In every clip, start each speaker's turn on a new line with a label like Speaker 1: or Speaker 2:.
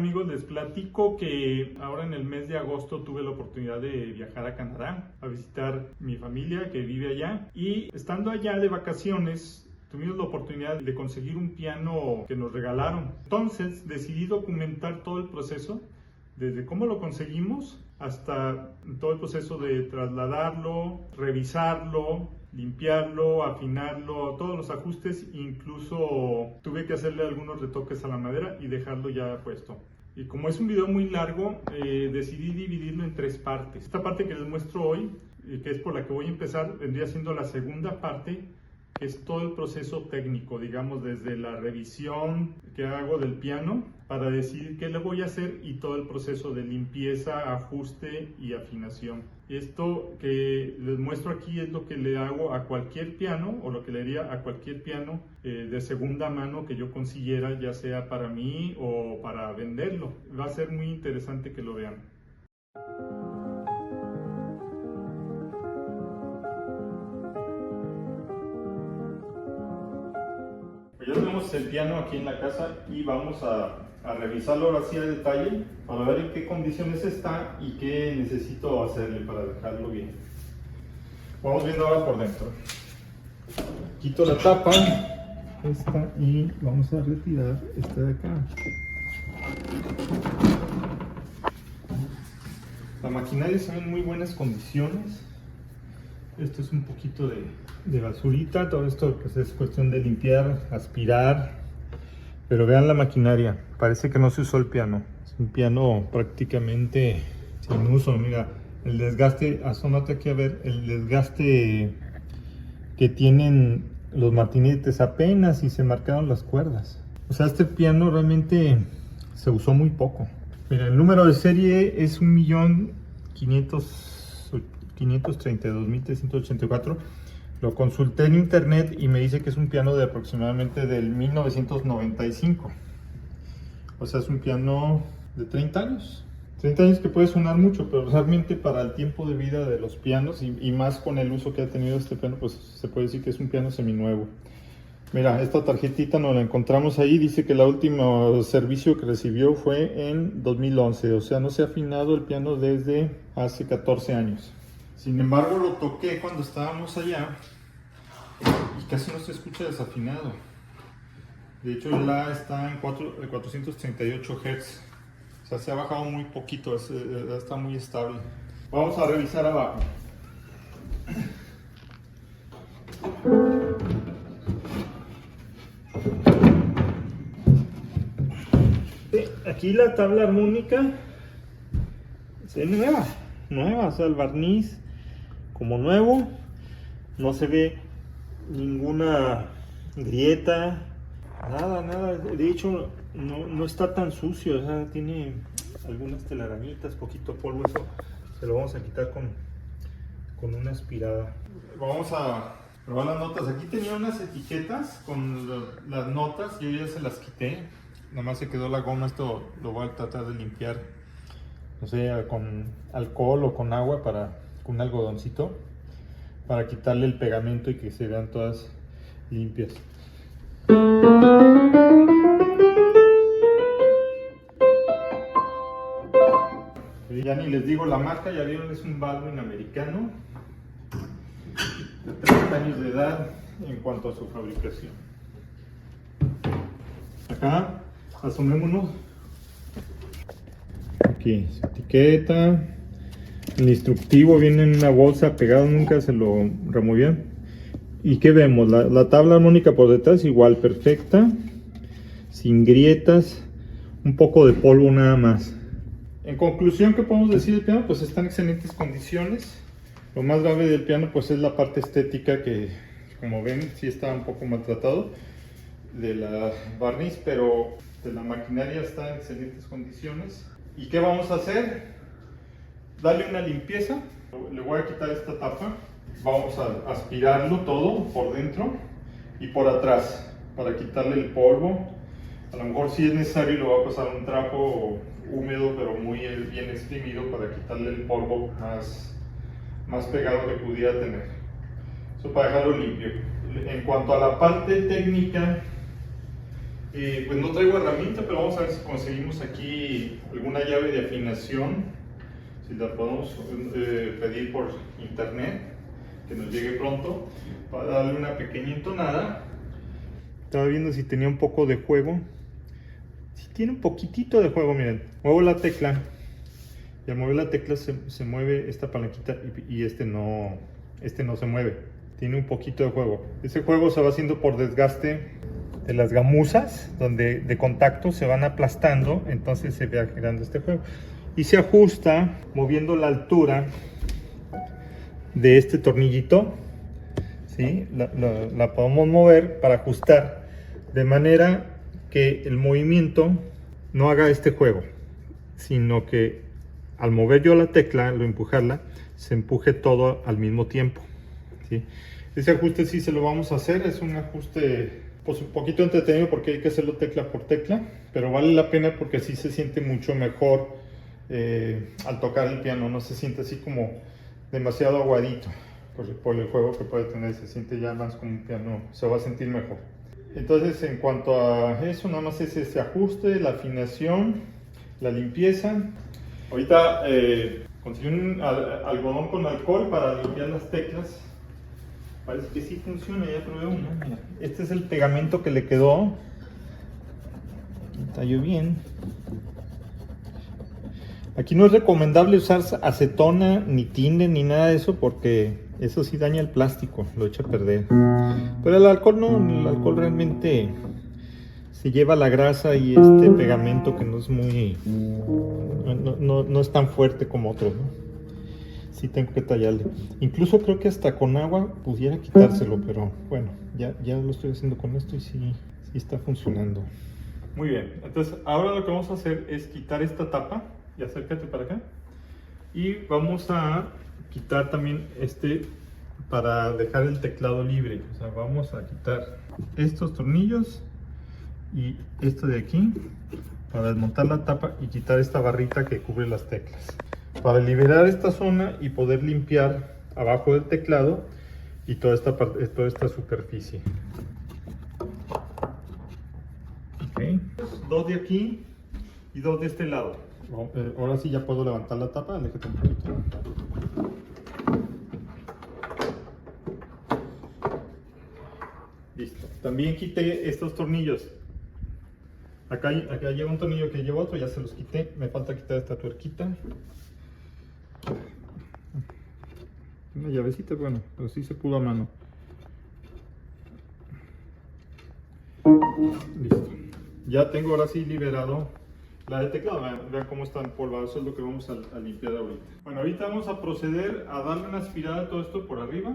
Speaker 1: Amigos, les platico que ahora en el mes de agosto tuve la oportunidad de viajar a Canadá a visitar mi familia que vive allá, y estando allá de vacaciones tuvimos la oportunidad de conseguir un piano que nos regalaron. Entonces decidí documentar todo el proceso, desde cómo lo conseguimos hasta todo el proceso de trasladarlo, revisarlo, limpiarlo, afinarlo, todos los ajustes. Incluso tuve que hacerle algunos retoques a la madera y dejarlo ya puesto. Y como es un video muy largo, decidí dividirlo en 3 partes. Esta parte que les muestro hoy, que es por la que voy a empezar, vendría siendo la segunda parte, que es todo el proceso técnico, digamos, desde la revisión que hago del piano para decidir qué le voy a hacer, y todo el proceso de limpieza, ajuste y afinación. Esto que les muestro aquí es lo que le hago a cualquier piano, o lo que le haría a cualquier piano de segunda mano que yo consiguiera, ya sea para mí o para venderlo. Va a ser muy interesante que lo vean. Ya tenemos el piano aquí en la casa y vamos a revisarlo ahora sí a detalle para ver en qué condiciones está y qué necesito hacerle para dejarlo bien. Vamos viendo ahora por dentro. Quito la tapa esta y vamos a retirar esta de acá. La maquinaria está en muy buenas condiciones. Esto es un poquito de basurita, todo esto pues es cuestión de limpiar, aspirar, pero vean la maquinaria, parece que no se usó el piano, es un piano prácticamente sin uso. Mira, el desgaste, asómate aquí a ver el desgaste que tienen los martinetes, apenas si se marcaron las cuerdas. O sea, este piano realmente se usó muy poco. Mira, el número de serie es 1.532.384. Lo consulté en internet y me dice que es un piano de aproximadamente del 1995. O sea, es un piano de 30 años. 30 años que puede sonar mucho, pero realmente para el tiempo de vida de los pianos y más con el uso que ha tenido este piano, pues se puede decir que es un piano seminuevo. Mira, esta tarjetita nos la encontramos ahí, dice que el último servicio que recibió fue en 2011, o sea, no se ha afinado el piano desde hace 14 años. Sin embargo, lo toqué cuando estábamos allá y casi no se escucha desafinado. De hecho, el La está en 438 Hz, o sea, se ha bajado muy poquito, está muy estable. Vamos a revisar abajo. Aquí la tabla armónica es nueva, o sea, el barniz como nuevo, no se ve ninguna grieta, nada, de hecho no está tan sucio, o sea, tiene algunas telarañitas, poquito polvo, eso se lo vamos a quitar con una aspirada. Vamos a probar las notas. Aquí tenía unas etiquetas con las notas, yo ya se las quité. Nada más se quedó la goma. Esto lo voy a tratar de limpiar, no sé, con alcohol o con agua, con un algodoncito, para quitarle el pegamento y que se vean todas limpias. Ya ni les digo la marca, ya vieron, es un Baldwin americano de 30 años de edad en cuanto a su fabricación. Acá asomémonos. Aquí su etiqueta, el instructivo viene en una bolsa pegado, nunca se lo removían. ¿Y qué vemos? La tabla armónica por detrás igual, perfecta, sin grietas, un poco de polvo nada más. En conclusión, ¿qué podemos decir del piano? Pues está en excelentes condiciones. Lo más grave del piano pues es la parte estética, que como ven sí está un poco maltratado de la barniz, pero de la maquinaria está en excelentes condiciones. ¿Y qué vamos a hacer? Darle una limpieza. Le voy a quitar esta tapa, vamos a aspirarlo todo por dentro y por atrás para quitarle el polvo. A lo mejor si es necesario lo voy a pasar un trapo húmedo pero muy bien exprimido para quitarle el polvo más pegado que pudiera tener. Eso para dejarlo limpio. En cuanto a la parte técnica, Pues no traigo herramienta, pero vamos a ver si conseguimos aquí alguna llave de afinación, si la podemos pedir por internet, que nos llegue pronto, para darle una pequeña entonada. Estaba viendo si tenía un poco de juego. Si tiene un poquitito de juego, miren. Muevo la tecla y al mover la tecla se mueve esta palanquita y este no se mueve. Tiene un poquito de juego. Ese juego se va haciendo por desgaste de las gamuzas, donde de contacto se van aplastando, entonces se va generando este juego. Y se ajusta moviendo la altura de este tornillito, ¿sí? La podemos mover para ajustar de manera que el movimiento no haga este juego, sino que al mover yo la tecla, al empujarla, se empuje todo al mismo tiempo, ¿sí? Ese ajuste sí se lo vamos a hacer, es un ajuste pues un poquito entretenido porque hay que hacerlo tecla por tecla, pero vale la pena porque así se siente mucho mejor al tocar el piano, no se siente así como demasiado aguadito por el juego que puede tener, se siente ya más como un piano, se va a sentir mejor. Entonces en cuanto a eso, nada más es ese ajuste, la afinación, la limpieza. Ahorita conseguí un algodón con alcohol para limpiar las teclas. Parece que sí funciona, ya probé uno. Mira, este es el pegamento que le quedó. Talló bien. Aquí no es recomendable usar acetona, ni tinte, ni nada de eso, porque eso sí daña el plástico, lo echa a perder. Pero el alcohol no, el alcohol realmente se lleva la grasa y este pegamento que no es muy... no es tan fuerte como otros, ¿no? Sí tengo que tallarle. Incluso creo que hasta con agua pudiera quitárselo, pero bueno, ya lo estoy haciendo con esto y sí está funcionando. Muy bien, entonces ahora lo que vamos a hacer es quitar esta tapa, y acércate para acá, y vamos a quitar también para dejar el teclado libre. O sea, vamos a quitar estos tornillos y esto de aquí para desmontar la tapa y quitar esta barrita que cubre las teclas, para liberar esta zona y poder limpiar abajo del teclado y toda esta superficie. Okay. Dos de aquí y dos de este lado. Ahora sí ya puedo levantar la tapa, aléjate un poquito. Listo. También quité estos tornillos. Acá lleva un tornillo que lleva otro, ya se los quité. Me falta quitar esta tuerquita. Una llavecita, bueno, pero sí se pudo a mano. Listo. Ya tengo ahora sí liberado la de teclado. Vean cómo está empolvado. Eso es lo que vamos a limpiar ahorita. Bueno, ahorita vamos a proceder a darle una aspirada a todo esto por arriba.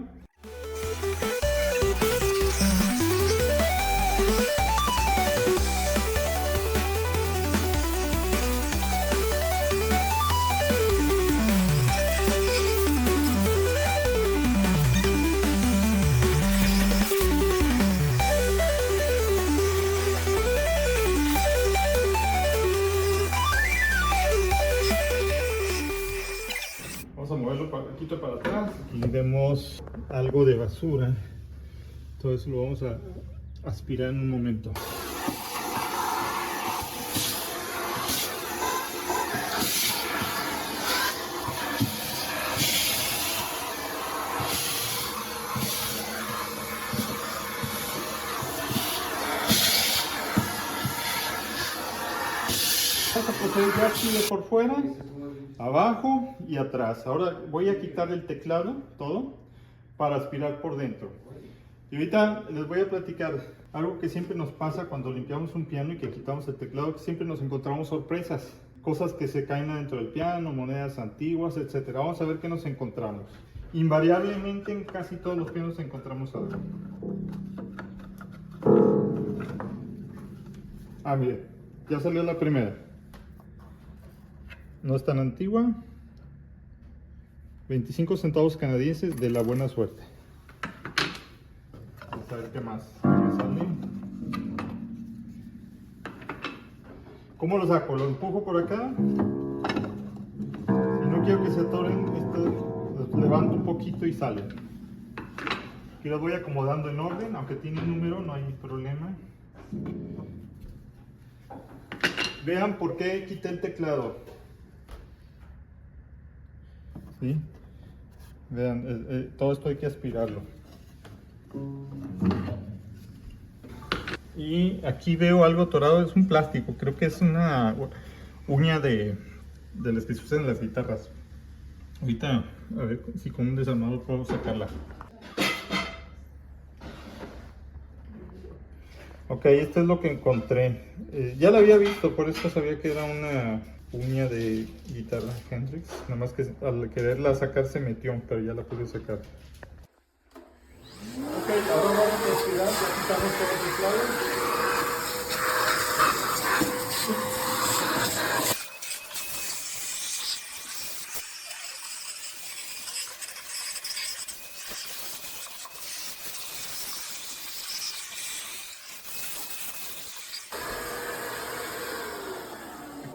Speaker 1: Vamos a moverlo un poquito para atrás y vemos algo de basura. Todo eso lo vamos a aspirar en un momento. Vamos a proceder ya aquí de por fuera, abajo y atrás. Ahora voy a quitar el teclado, todo, para aspirar por dentro. Y ahorita les voy a platicar algo que siempre nos pasa cuando limpiamos un piano y que quitamos el teclado, que siempre nos encontramos sorpresas. Cosas que se caen dentro del piano, monedas antiguas, etc. Vamos a ver qué nos encontramos. Invariablemente en casi todos los pianos encontramos algo. Ah, miren, ya salió la primera. No es tan antigua. 25 centavos canadienses de la buena suerte. Vamos a ver qué más sale. ¿Cómo lo saco? Lo empujo por acá. Si no quiero que se atoren, los levanto un poquito y salen. Aquí los voy acomodando en orden, aunque tiene un número, no hay problema. Vean por qué quité el teclado. ¿Sí? Vean, todo esto hay que aspirarlo. Y aquí veo algo atorado, es un plástico, creo que es una uña de las que se usan en las guitarras. Ahorita, a ver si con un desarmador puedo sacarla. Ok, esto es lo que encontré. Ya la había visto, por eso sabía que era una uña de guitarra Hendrix. Nada más que al quererla sacar se metió, pero ya la pude sacar. Ok, ahora vamos a aspirar, ya quitamos todos los teclados.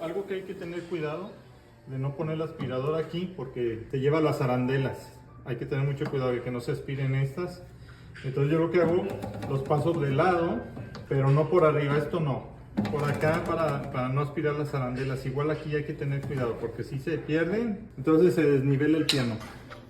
Speaker 1: Algo que hay que tener cuidado de no poner el aspirador aquí porque te lleva las arandelas. Hay que tener mucho cuidado de que no se aspiren estas. Entonces yo lo que hago, los paso de lado, pero no por arriba, esto no. Por acá para no aspirar las arandelas. Igual aquí hay que tener cuidado porque si se pierden, entonces se desnivela el piano.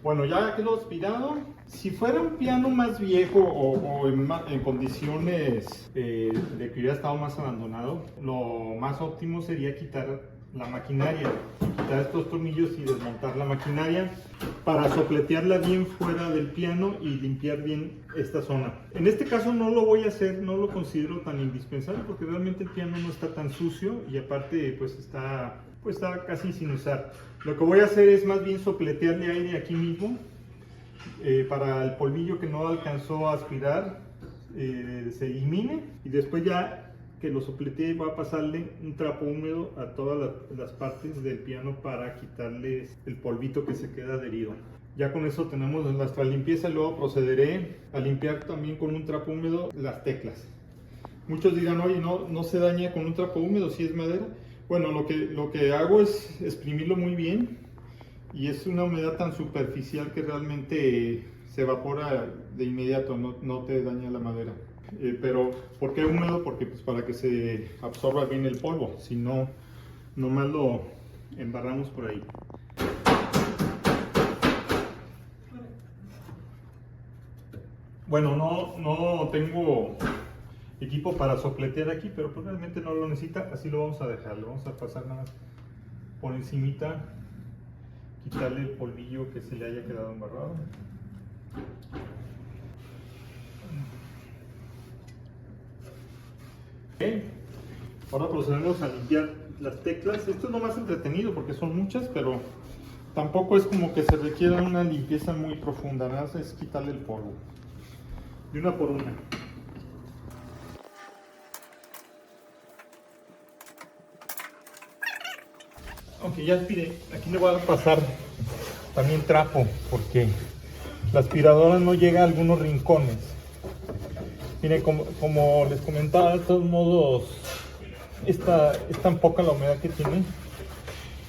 Speaker 1: Bueno, ya quedó aspirado. Si fuera un piano más viejo o en condiciones de que hubiera estado más abandonado, lo más óptimo sería quitar la maquinaria, quitar estos tornillos y desmontar la maquinaria para sopletearla bien fuera del piano y limpiar bien esta zona. En este caso no lo voy a hacer, no lo considero tan indispensable porque realmente el piano no está tan sucio y aparte pues está casi sin usar. Lo que voy a hacer es más bien sopletearle aire aquí mismo para el polvillo que no alcanzó a aspirar se elimine, y después ya que lo sopletee voy a pasarle un trapo húmedo a todas las partes del piano para quitarle el polvito que se queda adherido. Ya con eso tenemos nuestra limpieza. Luego procederé a limpiar también con un trapo húmedo las teclas. Muchos dirán, oye, no se daña con un trapo húmedo si es madera. Bueno, lo que hago es exprimirlo muy bien y es una humedad tan superficial que realmente se evapora de inmediato, no te daña la madera. Pero ¿por qué húmedo? Porque pues para que se absorba bien el polvo, si no, nomás lo embarramos por ahí. Bueno, no tengo equipo para sopletear aquí, pero pues realmente no lo necesita, así lo vamos a dejar. Lo vamos a pasar nada más por encimita, quitarle el polvillo que se le haya quedado embarrado. Okay. Ahora procedemos a limpiar las teclas. Esto es lo más entretenido porque son muchas, pero tampoco es como que se requiera una limpieza muy profunda, nada más es quitarle el polvo de una por una. Aunque ya aspiré, aquí le voy a pasar también trapo porque la aspiradora no llega a algunos rincones. Miren, como les comentaba, de todos modos es tan poca la humedad que tiene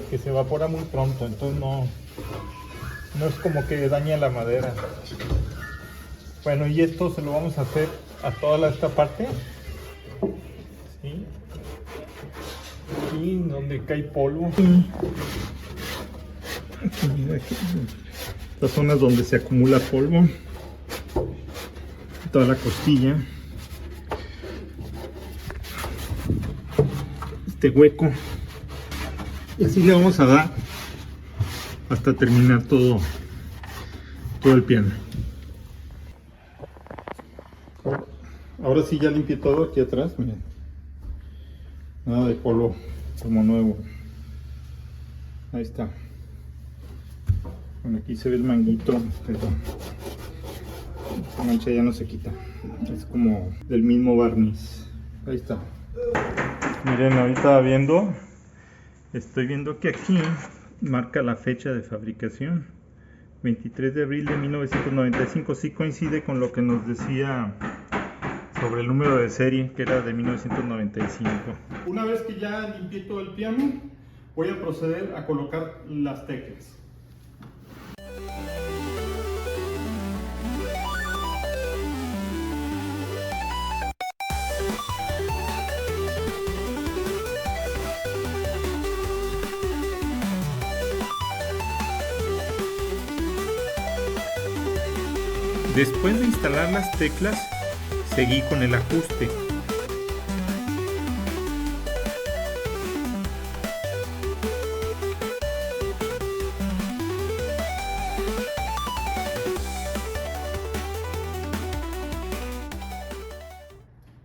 Speaker 1: que se evapora muy pronto, entonces no es como que daña la madera. Bueno, y esto se lo vamos a hacer a toda esta parte, ¿sí? Aquí donde cae polvo, las zonas donde se acumula polvo, toda la costilla, este hueco, y así le vamos a dar hasta terminar todo el piano. Ahora sí ya limpié todo aquí atrás, miren, nada de polvo, como nuevo. Ahí está. Bueno, aquí se ve el manguito, pero la mancha ya no se quita, es como del mismo barniz. Ahí está. Miren, ahorita estoy viendo que aquí marca la fecha de fabricación, 23 de abril de 1995, sí coincide con lo que nos decía sobre el número de serie, que era de 1995. Una vez que ya limpié todo el piano, voy a proceder a colocar las teclas. Después de instalar las teclas, seguí con el ajuste.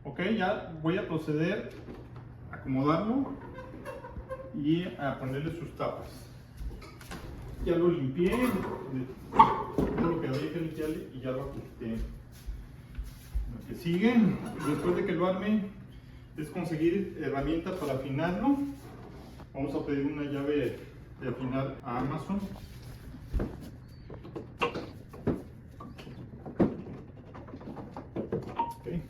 Speaker 1: Ok, ya voy a proceder a acomodarlo y a ponerle sus tapas. Ya lo limpié, todo lo que había que limpiarle, y ya lo ajusté. Lo que sigue, después de que lo arme, es conseguir herramientas para afinarlo. Vamos a pedir una llave de afinar a Amazon. Okay.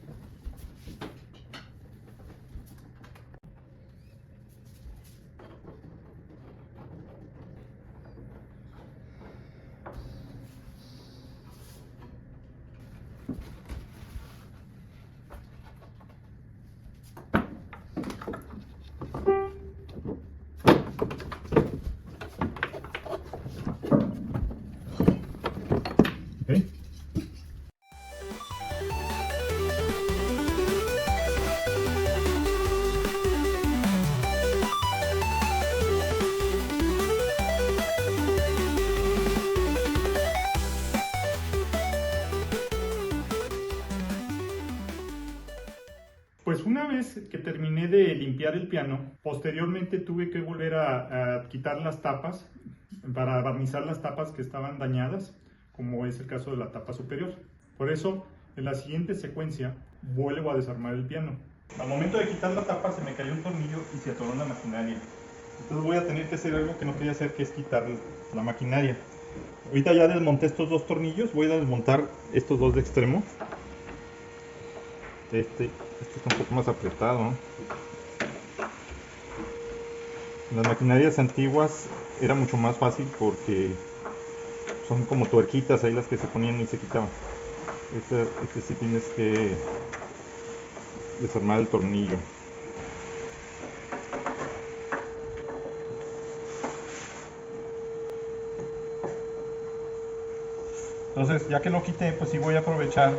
Speaker 1: Okay. Pues una vez que terminé de limpiar el piano, posteriormente tuve que volver a quitar las tapas para barnizar las tapas que estaban dañadas, como es el caso de la tapa superior. Por eso, en la siguiente secuencia, vuelvo a desarmar el piano. Al momento de quitar la tapa se me cayó un tornillo y se atoró la maquinaria. Entonces voy a tener que hacer algo que no quería hacer, que es quitar la maquinaria. Ahorita ya desmonté estos dos tornillos, voy a desmontar estos dos de extremo. Este está un poco más apretado, ¿no? Las maquinarias antiguas era mucho más fácil porque son como tuerquitas ahí las que se ponían y se quitaban. Este sí tienes que desarmar el tornillo. Entonces, ya que lo quité, pues sí voy a aprovechar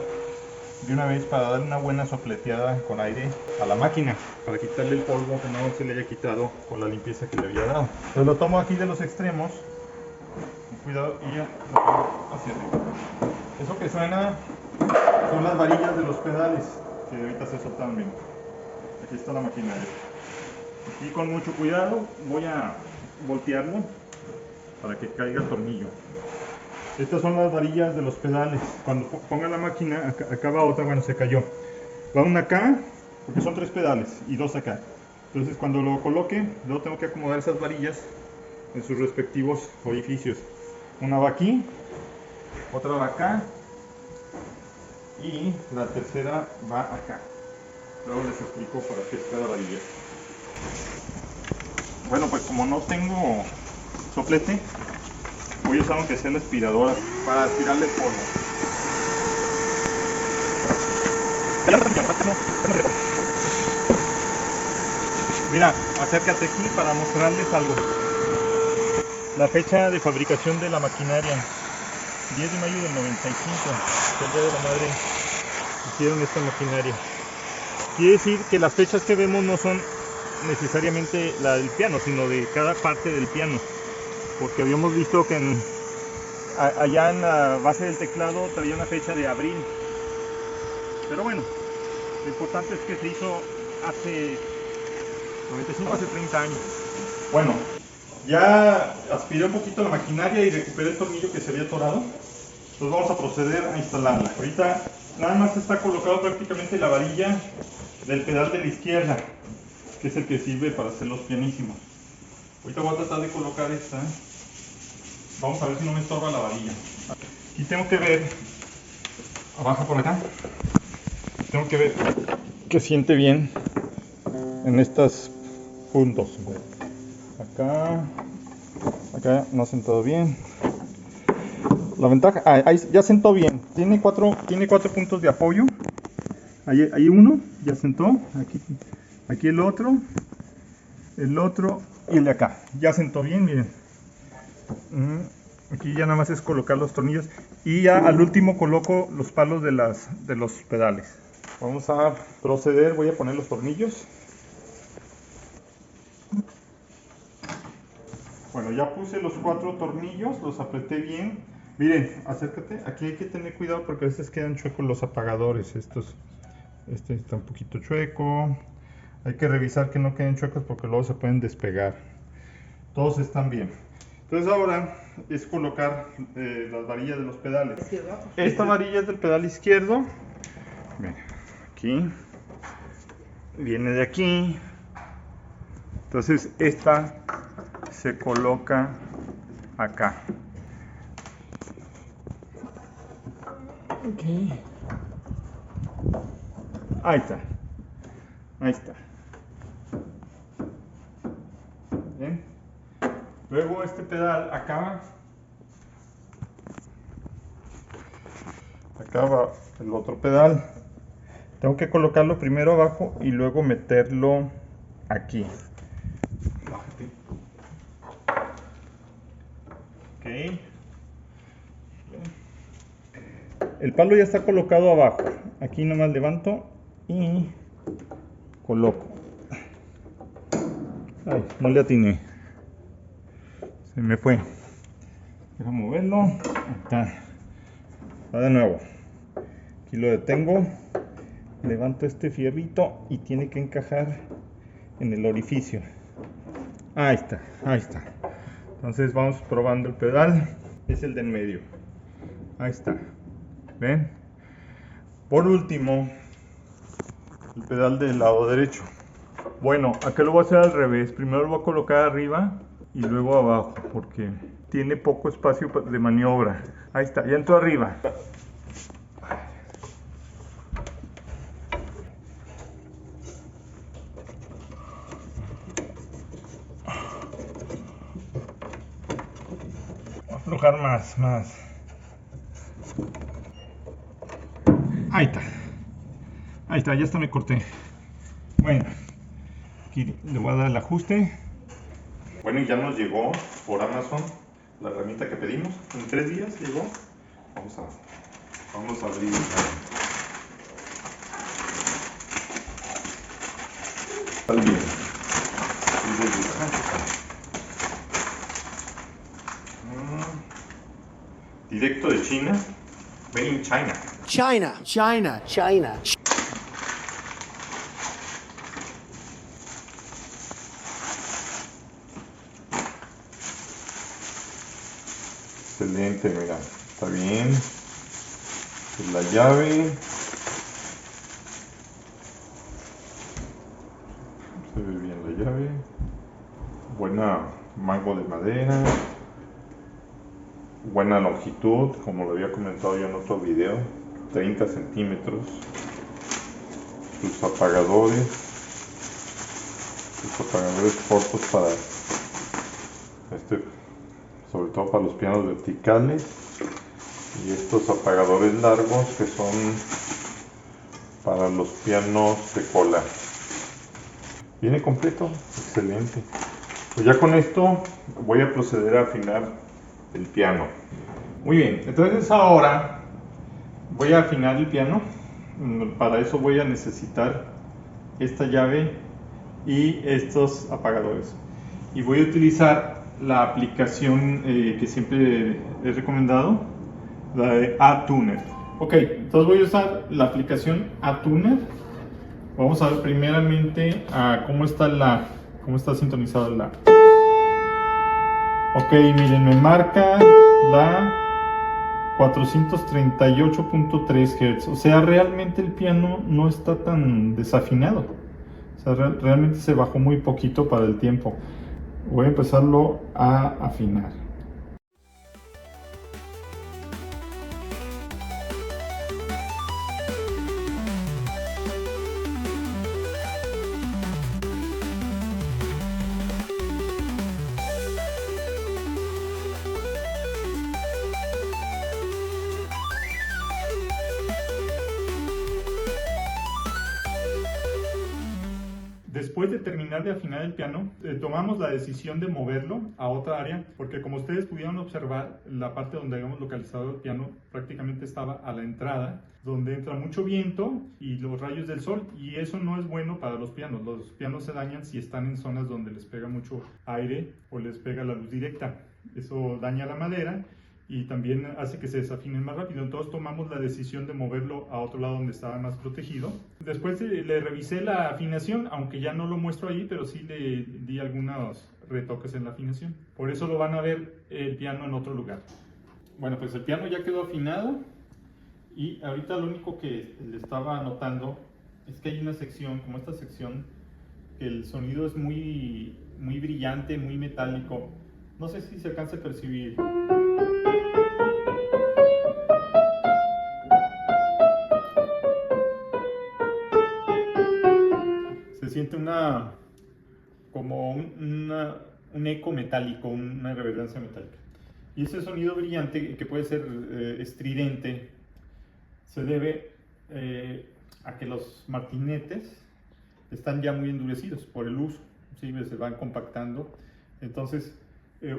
Speaker 1: de una vez para darle una buena sopleteada con aire a la máquina, para quitarle el polvo que no se le haya quitado con la limpieza que le había dado. Entonces lo tomo aquí de los extremos, con cuidado, y ya lo pongo hacia arriba. Eso que suena son las varillas de los pedales, que ahorita se soltan bien. Aquí está la maquinaria. Aquí con mucho cuidado voy a voltearlo para que caiga el tornillo. Estas son las varillas de los pedales. Cuando ponga la máquina, acá va otra, bueno, se cayó. Va una acá, porque son 3 pedales, y 2 acá. Entonces cuando lo coloque, luego tengo que acomodar esas varillas en sus respectivos orificios. Una va aquí, otra va acá, y la tercera va acá. Luego les explico para qué es cada varilla. Bueno, pues como no tengo soplete, voy a usar aunque sea la aspiradora para aspirarle el polvo. Mira, acércate aquí para mostrarles algo. La fecha de fabricación de la maquinaria, 10 de mayo del 95, el día de la madre, hicieron esta maquinaria. Quiere decir que las fechas que vemos no son necesariamente la del piano, sino de cada parte del piano. Porque habíamos visto que allá en la base del teclado traía una fecha de abril. Pero bueno, lo importante es que se hizo hace 95, hace 30 años. Bueno, ya aspiré un poquito la maquinaria y recuperé el tornillo que se había atorado. Entonces vamos a proceder a instalarla. Ahorita nada más está colocado prácticamente la varilla del pedal de la izquierda, que es el que sirve para hacer los pianísimos. Ahorita voy a tratar de colocar esta. Vamos a ver si no me estorba la varilla. Aquí tengo que ver, abajo por acá, tengo que ver que siente bien en estos puntos. Acá no ha sentado bien. La ventaja, ahí ya sentó bien. Tiene cuatro puntos de apoyo. Ahí uno, ya sentó. Aquí el otro y el de acá. Ya sentó bien, miren. Aquí ya nada más es colocar los tornillos y ya al último coloco los palos de los pedales. Vamos a proceder, voy a poner los tornillos. Bueno, ya puse los 4 tornillos, los apreté bien. Miren, acércate, aquí hay que tener cuidado porque a veces quedan chuecos los apagadores. Este está un poquito chueco. Hay que revisar que no queden chuecos porque luego se pueden despegar. Todos están bien. Entonces ahora es colocar las varillas de los pedales. Esta varilla es del pedal izquierdo. Miren, aquí. Viene de aquí. Entonces esta se coloca acá. Ok. Ahí está. Ahí está. Bien. Luego este pedal acá va el otro pedal. Tengo que colocarlo primero abajo y luego meterlo aquí. Ok. El palo ya está colocado abajo. Aquí nomás levanto y coloco. Ay, no le atiné. Se me fue. Deja moverlo. Ahí está. Va de nuevo. Aquí lo detengo. Levanto este fierrito y tiene que encajar en el orificio. Ahí está, ahí está. Entonces vamos probando el pedal. Es el de en medio. Ahí está. ¿Ven? Por último, el pedal del lado derecho. Bueno, acá lo voy a hacer al revés. Primero lo voy a colocar arriba y luego abajo porque tiene poco espacio de maniobra. Ahí está, ya entró arriba. Voy a aflojar más. Ahí está. Ahí está, ya hasta me corté. Bueno, aquí le voy a dar el ajuste. Bueno, y ya nos llegó por Amazon la herramienta que pedimos. En 3 días llegó. Vamos a abrir. Está bien. Directo de China. Made in China. China. Excelente, mira, está bien. Es la llave. Se ve bien la llave. Buena mango de madera. Buena longitud, como lo había comentado yo en otro video. 30 centímetros. Sus apagadores cortos para sobre todo para los pianos verticales, y estos apagadores largos que son para los pianos de cola. Viene completo, excelente. Pues ya con esto voy a proceder a afinar el piano. Muy bien, entonces ahora voy a afinar el piano. Para eso voy a necesitar esta llave y estos apagadores, y voy a utilizar la aplicación que siempre he recomendado, la de ATuner. Ok, entonces voy a usar la aplicación ATuner. Vamos a ver primeramente a cómo está sintonizado la. Ok, miren, me marca la 438.3 Hz. O sea, realmente el piano no está tan desafinado. O sea, realmente se bajó muy poquito para el tiempo. Voy a empezarlo a afinar. Después de terminar de afinar el piano, tomamos la decisión de moverlo a otra área, porque como ustedes pudieron observar, la parte donde habíamos localizado el piano prácticamente estaba a la entrada, donde entra mucho viento y los rayos del sol, y eso no es bueno para los pianos. Los pianos se dañan si están en zonas donde les pega mucho aire o les pega la luz directa. Eso daña la madera y también hace que se desafinen más rápido. Entonces tomamos la decisión de moverlo a otro lado donde estaba más protegido. Después le revisé la afinación, aunque ya no lo muestro ahí, pero sí le di algunos retoques en la afinación. Por eso lo van a ver el piano en otro lugar. Bueno, pues el piano ya quedó afinado y ahorita lo único que le estaba notando es que hay una sección, como esta sección, que el sonido es muy brillante, muy metálico. No sé si se alcanza a percibir. Se siente como un eco metálico, una reverberancia metálica. Y ese sonido brillante, que puede ser estridente, se debe a que los martinetes están ya muy endurecidos por el uso, ¿sí? Se van compactando. Entonces,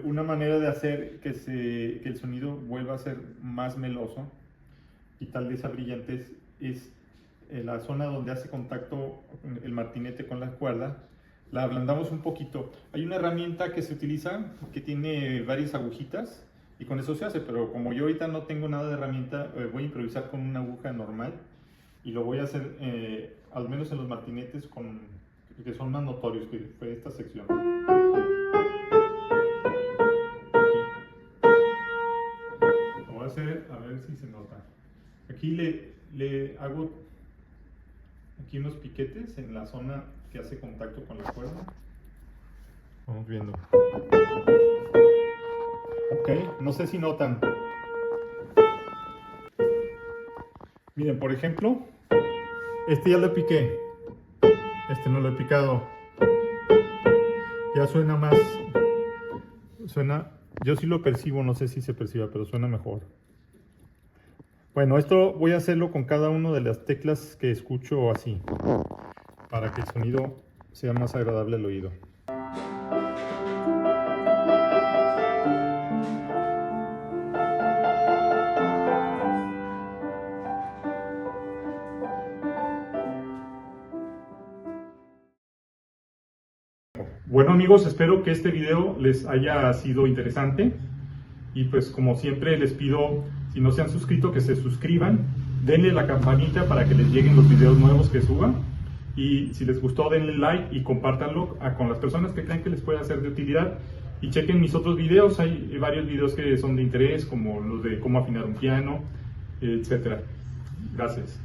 Speaker 1: una manera de hacer que el sonido vuelva a ser más meloso y tal de esa brillantez es la zona donde hace contacto el martinete con la cuerda. La ablandamos un poquito. Hay una herramienta que se utiliza que tiene varias agujitas y con eso se hace, pero como yo ahorita no tengo nada de herramienta, voy a improvisar con una aguja normal y lo voy a hacer al menos en los martinetes que son más notorios, que fue esta sección. Lo voy a hacer a ver si se nota. Aquí le hago aquí unos piquetes en la zona que hace contacto con la cuerda. Vamos viendo. Ok, no sé si notan. Miren, por ejemplo, este ya lo piqué. Este no lo he picado. Ya suena más. Yo sí lo percibo, no sé si se perciba, pero suena mejor. Bueno, esto voy a hacerlo con cada una de las teclas que escucho así, para que el sonido sea más agradable al oído. Bueno amigos, espero que este video les haya sido interesante y pues como siempre les pido, si no se han suscrito, que se suscriban, denle la campanita para que les lleguen los videos nuevos que suba y si les gustó denle like y compártanlo con las personas que crean que les pueda ser de utilidad y chequen mis otros videos. Hay varios videos que son de interés, como los de cómo afinar un piano, etc. Gracias.